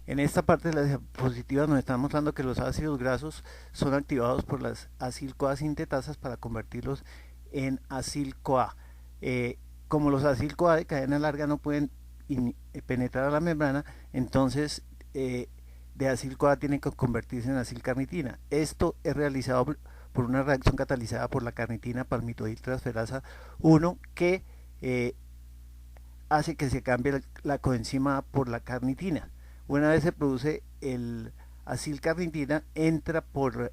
En esta parte de la diapositiva nos están mostrando que los ácidos grasos son activados por las acil-CoA sintetasas para convertirlos en acil-CoA. Como los acil-CoA de cadena larga no pueden penetrar a la membrana, entonces de acil-CoA tienen que convertirse en acil-carnitina. Esto es realizado por una reacción catalizada por la carnitina palmitoiltransferasa 1 que hace que se cambie la coenzima A por la carnitina. Una vez se produce el acilcarnitina, entra por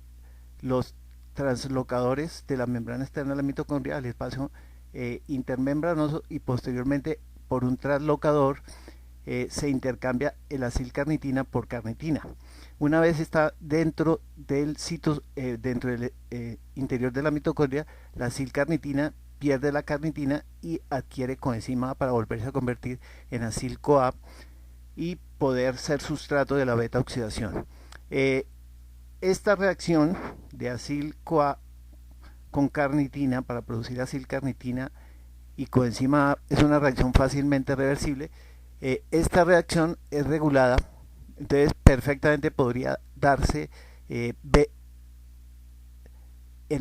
los translocadores de la membrana externa de la mitocondria al espacio intermembranoso y posteriormente por un translocador se intercambia el acilcarnitina por carnitina. Una vez está dentro del dentro del interior de la mitocondria, la acilcarnitina pierde la carnitina y adquiere coenzima A para volverse a convertir en acil-CoA y poder ser sustrato de la beta oxidación. Esta reacción de acil-CoA con carnitina para producir acilcarnitina y coenzima A es una reacción fácilmente reversible. Esta reacción es regulada, entonces perfectamente podría darse en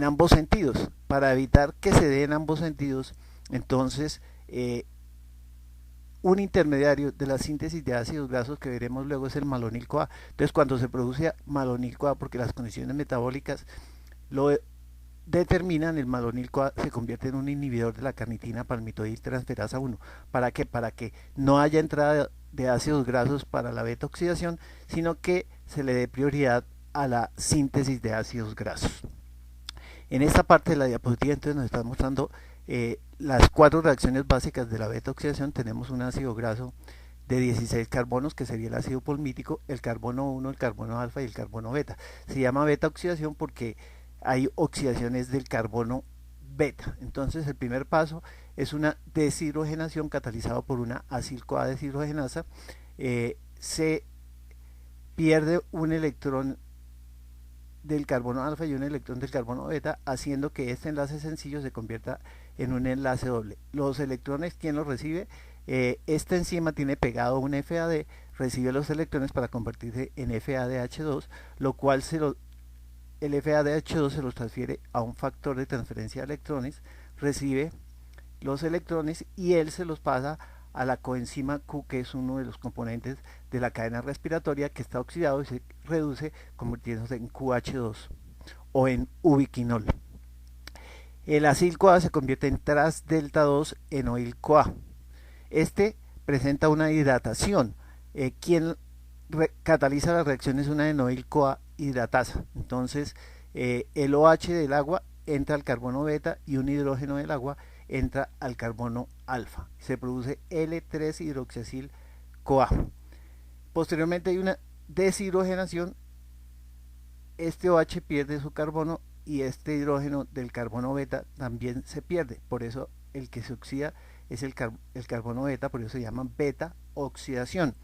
ambos sentidos. Para evitar que se dé en ambos sentidos, entonces un intermediario de la síntesis de ácidos grasos que veremos luego es el malonil-CoA. Entonces cuando se produce malonil-CoA, porque las condiciones metabólicas lo determinan, el malonil-CoA se convierte en un inhibidor de la carnitina palmitoiltransferasa 1. ¿Para qué? Para que no haya entrada de ácidos grasos para la beta oxidación, sino que se le dé prioridad a la síntesis de ácidos grasos. En esta parte de la diapositiva entonces nos está mostrando las 4 reacciones básicas de la beta oxidación. Tenemos un ácido graso de 16 carbonos que sería el ácido polmítico, el carbono 1, el carbono alfa y el carbono beta. Se llama beta oxidación porque hay oxidaciones del carbono beta. Entonces el primer paso es una deshidrogenación catalizada por una acil-CoA deshidrogenasa. Se pierde un electrón del carbono alfa y un electrón del carbono beta, haciendo que este enlace sencillo se convierta en un enlace doble. Los electrones, ¿quién los recibe? Esta enzima tiene pegado un FAD, recibe los electrones para convertirse en FADH2, lo cual el FADH2 se los transfiere a un factor de transferencia de electrones, recibe los electrones y él se los pasa a la coenzima Q, que es uno de los componentes de la cadena respiratoria, que está oxidado y se reduce convirtiéndose en QH2 o en ubiquinol. El acil-CoA se convierte en tras-delta 2 enoil-CoA. Este presenta una hidratación. Quien cataliza la reacción es una enoil-CoA hidratasa. Entonces el OH del agua entra al carbono beta y un hidrógeno del agua entra al carbono alfa. Se produce L3-hidroxiacil-CoA. Posteriormente hay una deshidrogenación. Este OH pierde su carbono y este hidrógeno del carbono beta también se pierde. Por eso el que se oxida es el carbono beta, por eso se llama beta oxidación.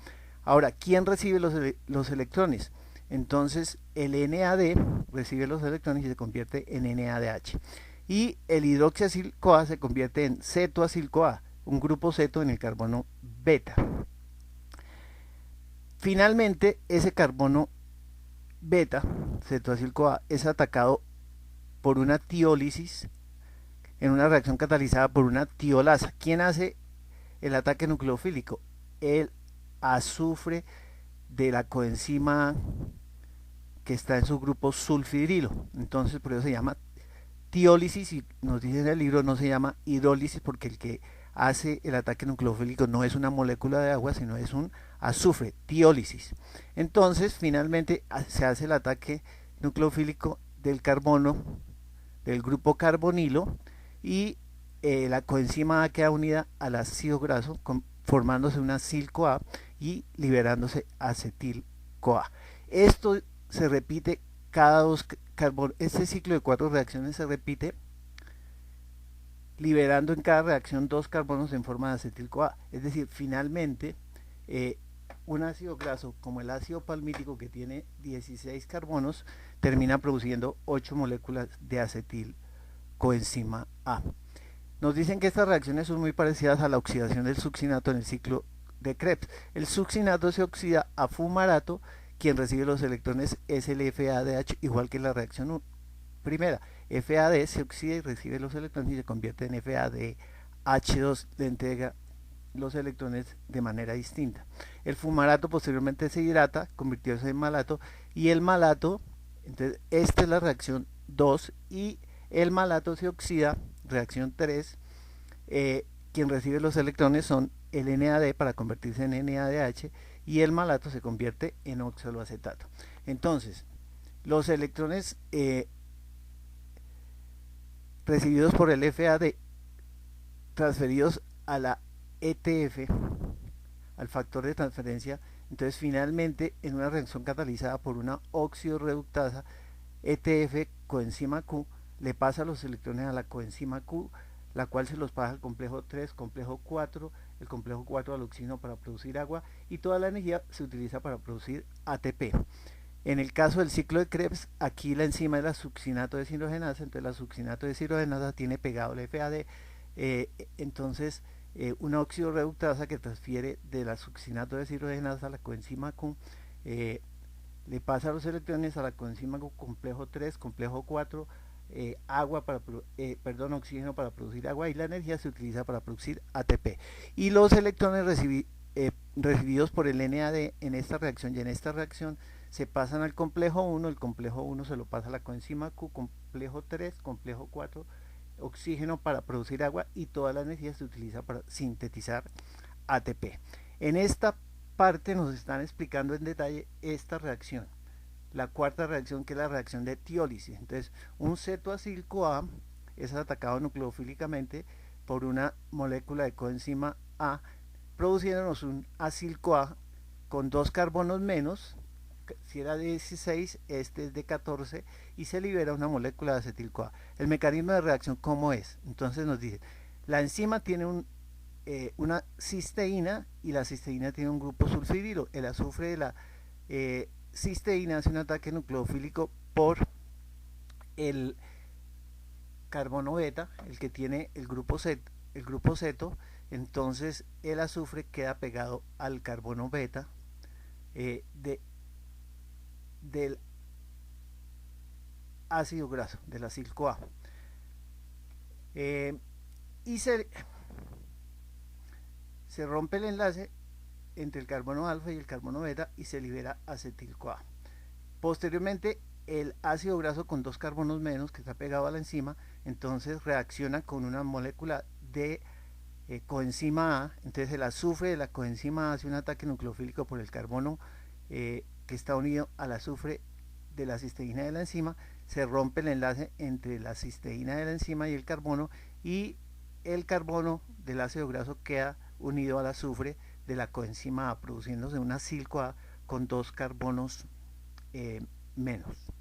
Ahora, ¿quién recibe los electrones? Entonces el NAD recibe los electrones y se convierte en NADH. Y el hidroxiacil-CoA se convierte en cetoacil-CoA, un grupo ceto en el carbono beta. Finalmente, ese carbono beta, cetoacil-CoA, es atacado por una tiólisis en una reacción catalizada por una tiolasa. ¿Quién hace el ataque nucleofílico? El azufre de la coenzima que está en su grupo sulfidrilo. Entonces por eso se llama tiólisis y nos dice en el libro no se llama hidrólisis porque el que hace el ataque nucleofílico no es una molécula de agua sino es un azufre, tiólisis. Entonces finalmente se hace el ataque nucleofílico del carbono del grupo carbonilo y la coenzima A queda unida al ácido graso formándose una acil-CoA y liberándose acetil-CoA. Esto se repite cada 2 carbonos. Este ciclo de 4 reacciones se repite liberando en cada reacción 2 carbonos en forma de acetil-CoA. Es decir, finalmente un ácido graso como el ácido palmítico que tiene 16 carbonos termina produciendo 8 moléculas de acetil coenzima A. Nos dicen que estas reacciones son muy parecidas a la oxidación del succinato en el ciclo de Krebs. El succinato se oxida a fumarato, quien recibe los electrones es el FADH, igual que la reacción primera. FAD se oxida y recibe los electrones y se convierte en FADH2, le entrega los electrones de manera distinta. El fumarato posteriormente se hidrata, convirtiéndose en malato, y el malato, entonces esta es la reacción 2, y el malato se oxida, reacción 3, quien recibe los electrones son el NAD para convertirse en NADH, y el malato se convierte en oxaloacetato. Entonces, los electrones recibidos por el FAD transferidos a la ETF, al factor de transferencia, entonces finalmente en una reacción catalizada por una óxido reductasa, ETF coenzima Q le pasa los electrones a la coenzima Q, la cual se los pasa al complejo 3, complejo 4, el complejo 4 al oxígeno para producir agua, y toda la energía se utiliza para producir ATP. En el caso del ciclo de Krebs, aquí la enzima es la succinato deshidrogenasa, entonces la succinato deshidrogenasa tiene pegado el FAD, entonces una óxido reductasa que transfiere de la succinato deshidrogenasa a la coenzima Q, le pasa los electrones a la coenzima Q complejo 3, complejo 4, oxígeno para producir agua, y la energía se utiliza para producir ATP. Y los electrones recibidos por el NAD en esta reacción y en esta reacción se pasan al complejo 1, el complejo 1 se lo pasa a la coenzima Q, complejo 3, complejo 4, oxígeno para producir agua, y toda la energía se utiliza para sintetizar ATP. En esta parte nos están explicando en detalle esta reacción. La cuarta reacción, que es la reacción de tiólisis. Entonces, un cetoacil CoA es atacado nucleofílicamente por una molécula de coenzima A, produciéndonos un acil CoA con 2 carbonos menos. Si era de 16, este es de 14, y se libera una molécula de acetil CoA. El mecanismo de reacción, ¿cómo es? Entonces nos dice, la enzima tiene una cisteína, y la cisteína tiene un grupo sulfidilo. El azufre de la cisteína hace un ataque nucleofílico por el carbono beta, el que tiene el grupo ceto, entonces el azufre queda pegado al carbono beta del ácido graso, del acil CoA. Y se rompe el enlace entre el carbono alfa y el carbono beta y se libera acetil CoA. Posteriormente, el ácido graso con 2 carbonos menos que está pegado a la enzima, entonces reacciona con una molécula de coenzima A. Entonces el azufre de la coenzima A hace un ataque nucleofílico por el carbono que está unido al azufre de la cisteína de la enzima. Se rompe el enlace entre la cisteína de la enzima y el carbono, y el carbono del ácido graso queda unido al azufre de la coenzima A, produciéndose una acil CoA con 2 carbonos menos.